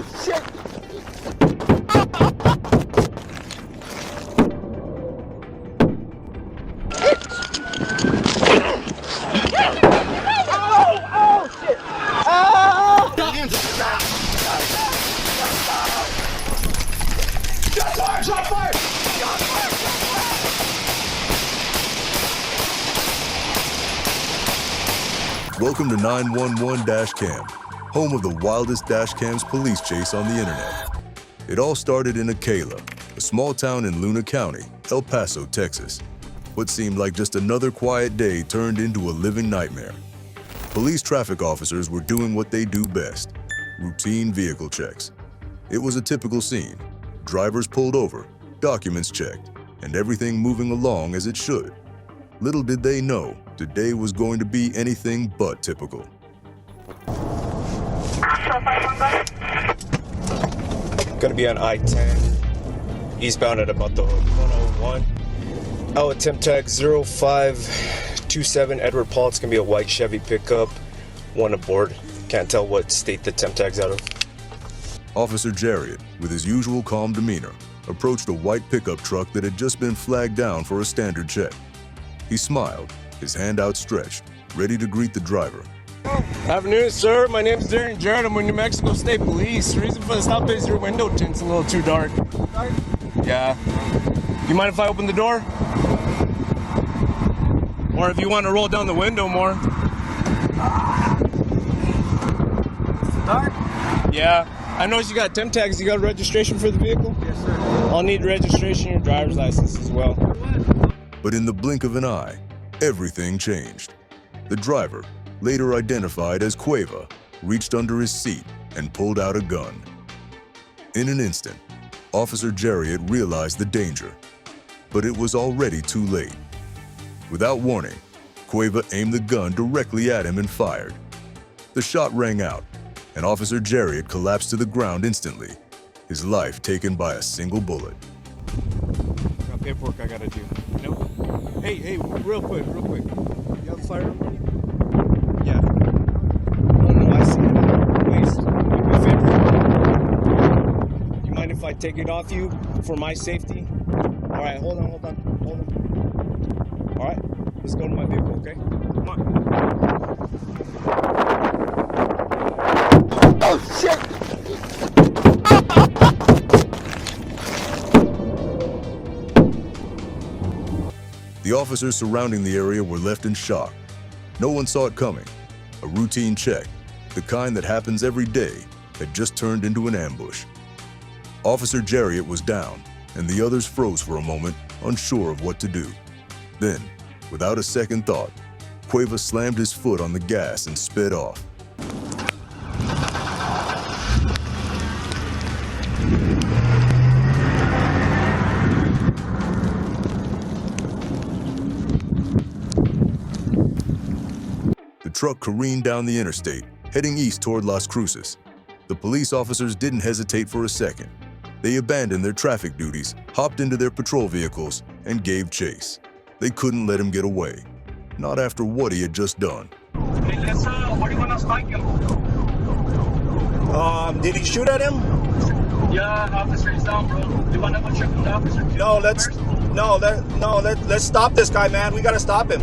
Oh, shit! Welcome to 911 Dash Cam, home of the wildest dash cams police chase on the internet. It all started in Akela, a small town in Luna County, El Paso, Texas. What seemed like just another quiet day turned into a living nightmare. Police traffic officers were doing what they do best, routine vehicle checks. It was a typical scene. Drivers pulled over, documents checked, and everything moving along as it should. Little did they know, today was going to be anything but typical. Gonna be on I-10, eastbound at about the 101. I'll attempt tag 0527 Edward Paul. It's gonna be a white Chevy pickup, one aboard. Can't tell what state the temp tag's out of. Officer Jarriot, with his usual calm demeanor, approached a white pickup truck that had just been flagged down for a standard check. He smiled, his hand outstretched, ready to greet the driver. Afternoon, sir. My name's Jarriot. I'm with New Mexico State Police. The reason for the stop is your window tint's a little too dark. Dark? Yeah. You mind if I open the door? Or if you want to roll down the window more. It's dark? Yeah. I noticed you got temp tags. You got a registration for the vehicle? Yes, sir. I'll need registration and your driver's license as well. But in the blink of an eye, everything changed. The driver, later identified as Cueva, reached under his seat and pulled out a gun. In an instant, Officer Jarriot realized the danger, but it was already too late. Without warning, Cueva aimed the gun directly at him and fired. The shot rang out, and Officer Jarriot collapsed to the ground instantly, his life taken by a single bullet. Got paperwork I gotta do. Nope. Hey, real quick. You have a firearm ready? Yeah. Oh no, I see. Please, do me a favor. You mind if I take it off you for my safety? Alright, hold on. Alright, let's go to my vehicle, okay? Come on. Oh, shit! The officers surrounding the area were left in shock. No one saw it coming. A routine check, the kind that happens every day, had just turned into an ambush. Officer Jarriot was down, and the others froze for a moment, unsure of what to do. Then, without a second thought, Cueva slammed his foot on the gas and sped off. The truck careened down the interstate, heading east toward Las Cruces. The police officers didn't hesitate for a second. They abandoned their traffic duties, hopped into their patrol vehicles, and gave chase. They couldn't let him get away. Not after what he had just done. Hey, what do you want to spike him? Did he shoot at him? Yeah, officer is down, bro. You want to go check with the officer? Let's stop this guy, man. We gotta stop him.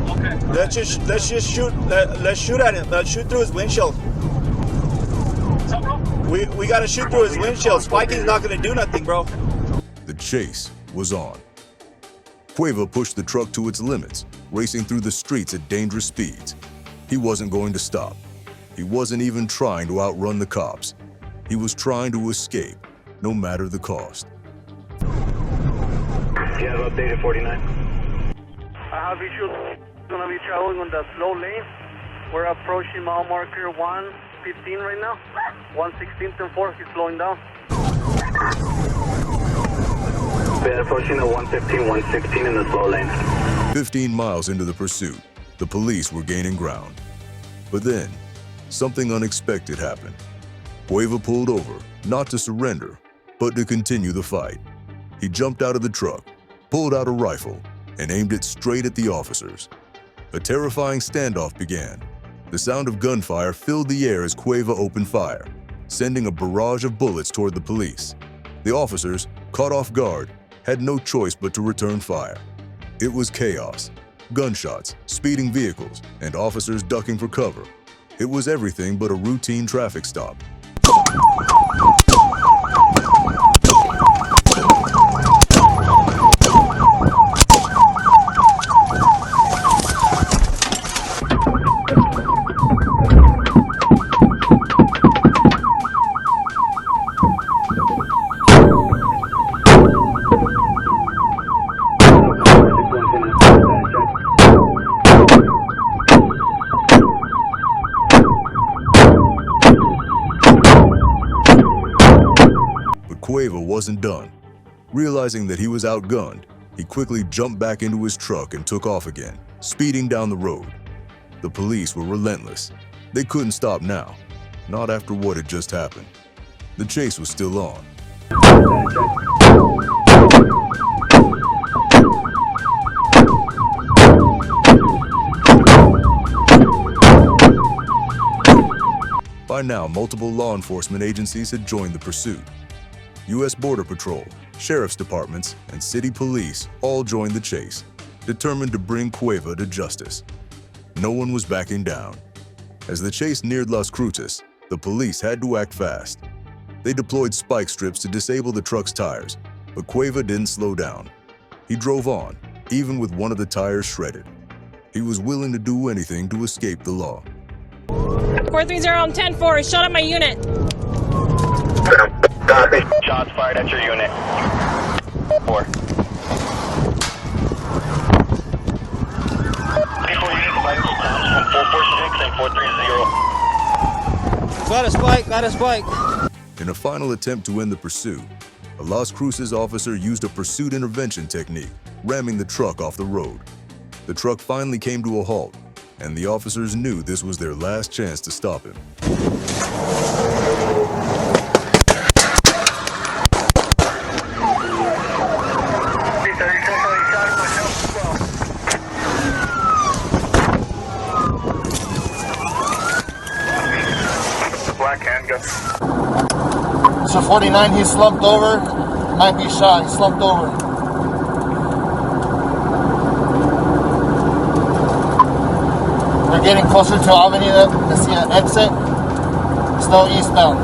Okay. Let's just shoot. Let's shoot at him. Let's shoot through his windshield. What's up, bro? We gotta shoot through his windshield. Spiking's not gonna do nothing, bro. The chase was on. Cueva pushed the truck to its limits, racing through the streets at dangerous speeds. He wasn't going to stop. He wasn't even trying to outrun the cops. He was trying to escape, no matter the cost. You have updated 49. I have issues. Gonna be traveling on the slow lane. We're approaching mile marker 115 right now. 116th and 4th is slowing down. We're approaching the 115, 116 in the slow lane. 15 miles into the pursuit, the police were gaining ground. But then, something unexpected happened. Cueva pulled over, not to surrender, but to continue the fight. He jumped out of the truck, pulled out a rifle, and aimed it straight at the officers. A terrifying standoff began. The sound of gunfire filled the air as Cueva opened fire. sending a barrage of bullets toward the police. The officers, caught off guard, had no choice but to return fire. It was chaos. Gunshots, speeding vehicles, and officers ducking for cover. It was everything but a routine traffic stop. Cueva wasn't done. Realizing that he was outgunned, he quickly jumped back into his truck and took off again, speeding down the road. The police were relentless. They couldn't stop now, not after what had just happened. The chase was still on. By now, multiple law enforcement agencies had joined the pursuit. U.S. Border Patrol, sheriff's departments, and city police all joined the chase, determined to bring Cueva to justice. No one was backing down. As the chase neared Las Cruces, the police had to act fast. They deployed spike strips to disable the truck's tires, but Cueva didn't slow down. He drove on, even with one of the tires shredded. He was willing to do anything to escape the law. 430 on 10-4, shot at my unit. Shots fired at your unit. 4. People units, vital times from 446 and 430. Got a spike, got a spike. In a final attempt to end the pursuit, a Las Cruces officer used a pursuit intervention technique, ramming the truck off the road. The truck finally came to a halt, and the officers knew this was their last chance to stop him. So 49, he's slumped over. Might be shot. He's slumped over. We're getting closer to Avenida Mesilla exit. Still eastbound.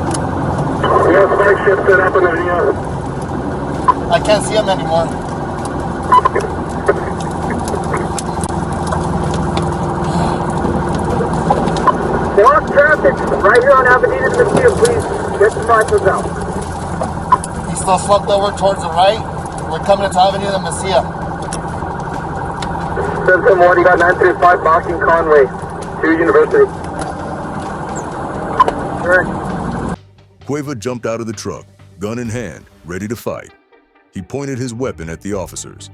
Yeah, spike shifted up in the air. I can't see him anymore. Block traffic right here on Avenida Mesilla, please. Get the cycles out. He's still slumped over towards the right. We're coming to Avenida Mesilla. System 1, you got 935 blocking Conway to University. Sure. Cueva jumped out of the truck, gun in hand, ready to fight. He pointed his weapon at the officers.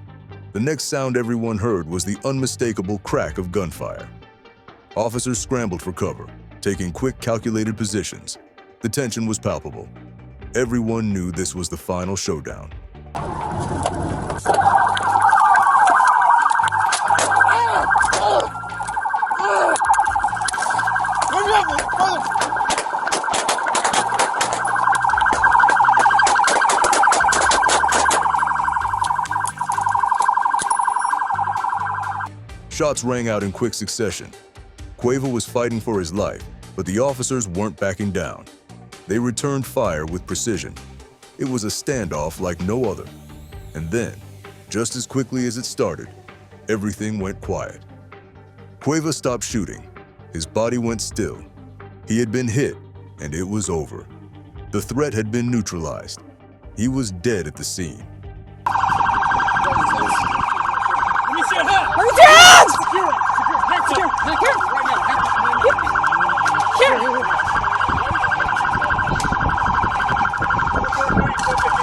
The next sound everyone heard was the unmistakable crack of gunfire. Officers scrambled for cover, taking quick, calculated positions. The tension was palpable. Everyone knew this was the final showdown. Shots rang out in quick succession. Cueva was fighting for his life, but the officers weren't backing down. They returned fire with precision. It was a standoff like no other. And then, just as quickly as it started, everything went quiet. Cueva stopped shooting. His body went still. He had been hit, and it was over. The threat had been neutralized. He was dead at the scene. Where's your hands?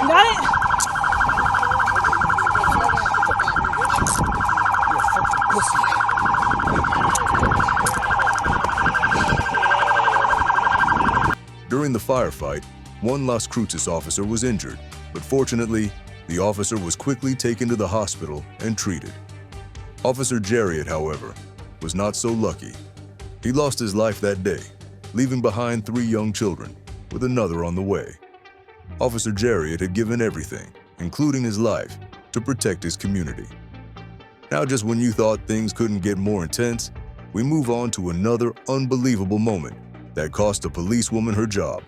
Got it? During the firefight, one Las Cruces officer was injured, but fortunately, the officer was quickly taken to the hospital and treated. Officer Jarriot, however, was not so lucky. He lost his life that day, leaving behind 3 young children, with another on the way. Officer Jarriot had given everything, including his life, to protect his community. Now, just when you thought things couldn't get more intense, we move on to another unbelievable moment that cost a policewoman her job.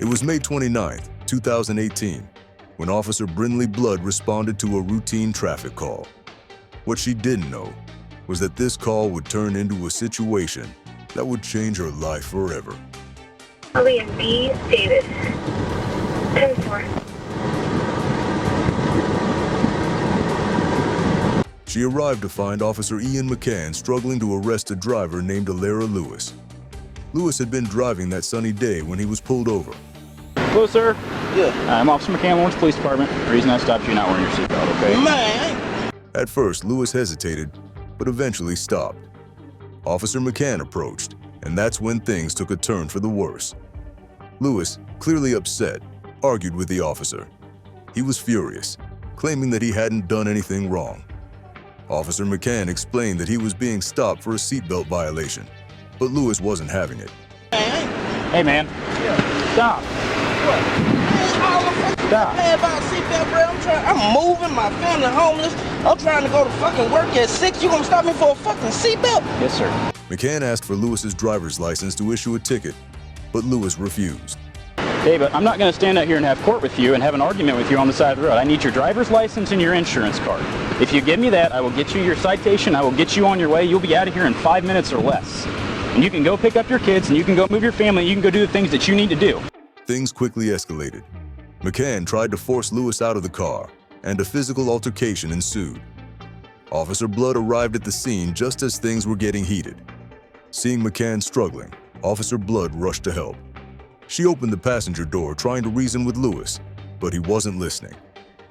It was May 29th, 2018, when Officer Brinley Blood responded to a routine traffic call. What she didn't know was that this call would turn into a situation that would change her life forever. William B. Davis. 10-4. She arrived to find Officer Ian McCann struggling to arrest a driver named Alara Lewis. Lewis had been driving that sunny day when he was pulled over. Hello, sir. Yeah. I'm Officer McCann, Lawrence Police Department. The reason I stopped you not wearing your seatbelt, okay? Man. At first, Lewis hesitated, but eventually stopped. Officer McCann approached, and that's when things took a turn for the worse. Lewis, clearly upset, argued with the officer. He was furious, claiming that he hadn't done anything wrong. Officer McCann explained that he was being stopped for a seatbelt violation, but Lewis wasn't having it. Hey, man. Stop. Stop. Man, about a seatbelt, bro. I'm moving, my family homeless. I'm trying to go to fucking work at 6. You gonna stop me for a fucking seatbelt? Yes, sir. McCann asked for Lewis's driver's license to issue a ticket, but Lewis refused. Hey, but I'm not going to stand out here and have court with you and have an argument with you on the side of the road. I need your driver's license and your insurance card. If you give me that, I will get you your citation. I will get you on your way. You'll be out of here in 5 minutes or less. And you can go pick up your kids, and you can go move your family, and you can go do the things that you need to do. Things quickly escalated. McCann tried to force Lewis out of the car, and a physical altercation ensued. Officer Blood arrived at the scene just as things were getting heated. Seeing McCann struggling, Officer Blood rushed to help. She opened the passenger door trying to reason with Lewis, but he wasn't listening.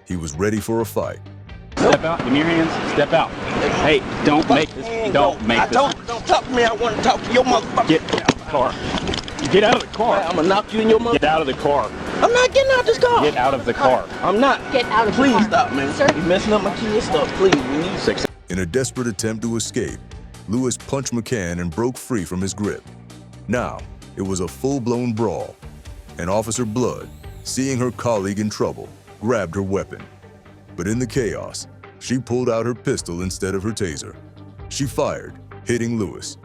He was ready for a fight. Step out. Give me your hands. Step out. Hey, don't make this. Don't make this. Don't talk to me. I want to talk to your motherfucker. Get out of the car. Get out of the car. I'm gonna knock you in your mother. Get out of the car. I'm not getting out this car. Get out of the car. I'm not. Get out of the Please car. stop, man. Sir? You're messing up my kids' stuff. Please, we need 6. In a desperate attempt to escape, Lewis punched McCann and broke free from his grip. Now, it was a full-blown brawl, and Officer Blood, seeing her colleague in trouble, grabbed her weapon. But in the chaos, she pulled out her pistol instead of her taser. She fired, hitting Lewis.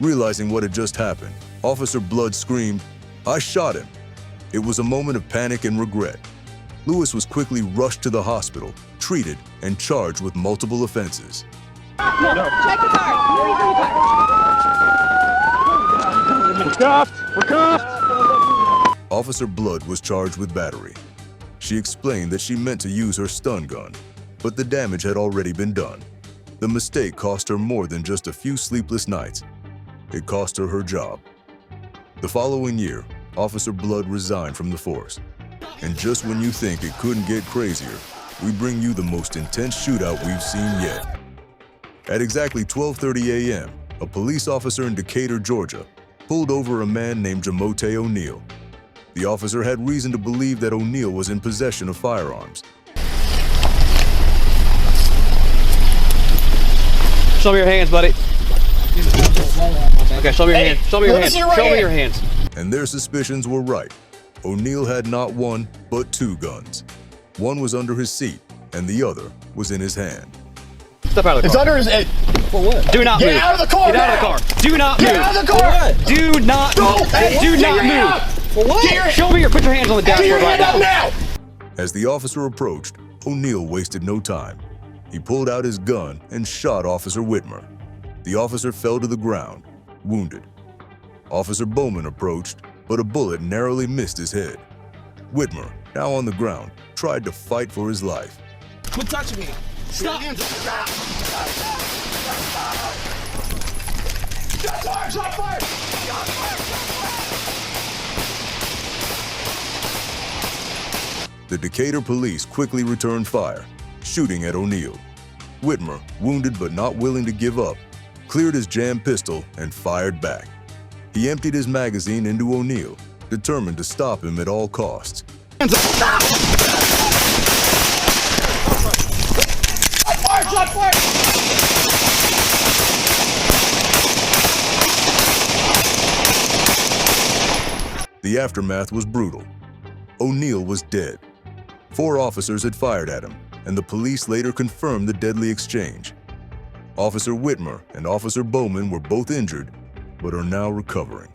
Realizing what had just happened, Officer Blood screamed, "I shot him!" It was a moment of panic and regret. Lewis was quickly rushed to the hospital, treated, and charged with multiple offenses. No. Check the car. We're cuffed. We're cuffed. Officer Blood was charged with battery. She explained that she meant to use her stun gun, but the damage had already been done. The mistake cost her more than just a few sleepless nights. It cost her her job. The following year, Officer Blood resigned from the force. And just when you think it couldn't get crazier, we bring you the most intense shootout we've seen yet. At exactly 12:30 a.m., a police officer in Decatur, Georgia, pulled over a man named Jamote O'Neill. The officer had reason to believe that O'Neill was in possession of firearms. Show me your hands, buddy. Okay, show me your hands. Show me your hands. Show me your hands. And their suspicions were right. O'Neill had not one, but 2 guns. One was under his seat, and the other was in his hand. Step out of the car. It's under his head. For what? Do not move. Get out of the car. Get out of the car. Do not move. Get out of the car. Do not move. Do not move. For what? Show me your. Put your hands on the dashboard right now. As the officer approached, O'Neill wasted no time. He pulled out his gun and shot Officer Whitmer. The officer fell to the ground, wounded. Officer Bowman approached, but a bullet narrowly missed his head. Whitmer, now on the ground, tried to fight for his life. Quit touching me. Stop. The Decatur police quickly returned fire, shooting at O'Neill. Whitmer, wounded but not willing to give up, cleared his jammed pistol and fired back. He emptied his magazine into O'Neill, determined to stop him at all costs. The aftermath was brutal. O'Neill was dead. 4 officers had fired at him, and the police later confirmed the deadly exchange. Officer Whitmer and Officer Bowman were both injured, but are now recovering.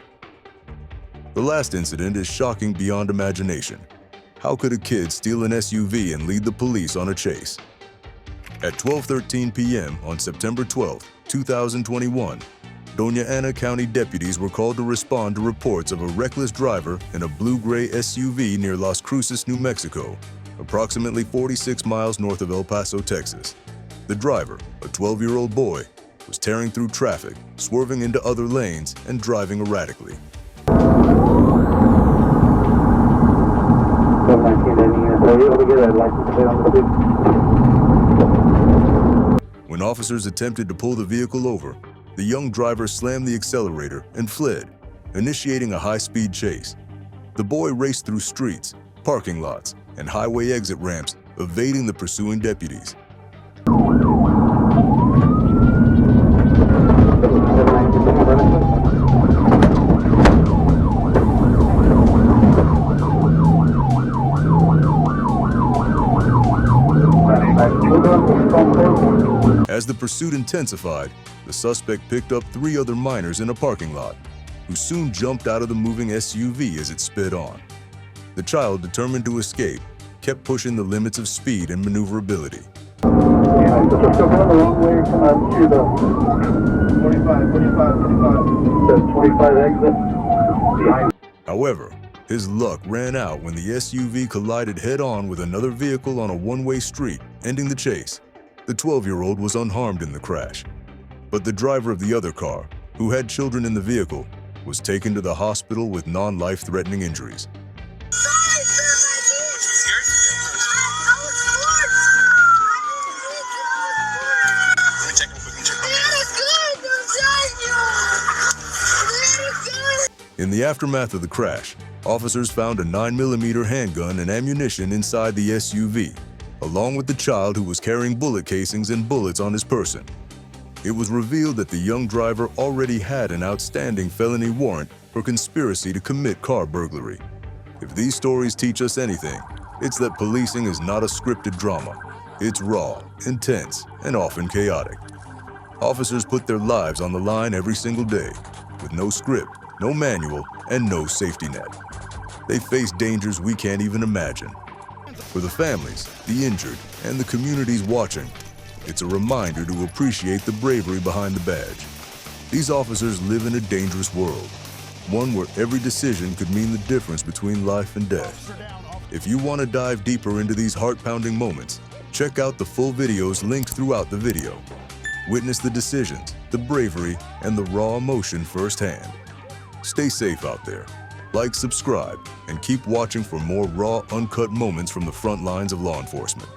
The last incident is shocking beyond imagination. How could a kid steal an SUV and lead the police on a chase? At 12:13 p.m. on September 12, 2021, Doña Ana County deputies were called to respond to reports of a reckless driver in a blue-gray SUV near Las Cruces, New Mexico, approximately 46 miles north of El Paso, Texas. The driver, a 12-year-old boy, was tearing through traffic, swerving into other lanes, and driving erratically. When officers attempted to pull the vehicle over, the young driver slammed the accelerator and fled, initiating a high-speed chase. The boy raced through streets, parking lots, and highway exit ramps, evading the pursuing deputies. As the pursuit intensified, the suspect picked up 3 other minors in a parking lot, who soon jumped out of the moving SUV as it sped on. The child, determined to escape, kept pushing the limits of speed and maneuverability. However, his luck ran out when the SUV collided head-on with another vehicle on a one-way street, ending the chase. The 12-year-old was unharmed in the crash, but the driver of the other car, who had children in the vehicle, was taken to the hospital with non-life-threatening injuries. In the aftermath of the crash, officers found a 9mm handgun and ammunition inside the SUV, along with the child who was carrying bullet casings and bullets on his person. It was revealed that the young driver already had an outstanding felony warrant for conspiracy to commit car burglary. If these stories teach us anything, it's that policing is not a scripted drama. It's raw, intense, and often chaotic. Officers put their lives on the line every single day, with no script, no manual, and no safety net. They face dangers we can't even imagine. For the families, the injured, and the communities watching, it's a reminder to appreciate the bravery behind the badge. These officers live in a dangerous world, one where every decision could mean the difference between life and death. If you want to dive deeper into these heart-pounding moments, check out the full videos linked throughout the video. Witness the decisions, the bravery, and the raw emotion firsthand. Stay safe out there. Like, subscribe, and keep watching for more raw, uncut moments from the front lines of law enforcement.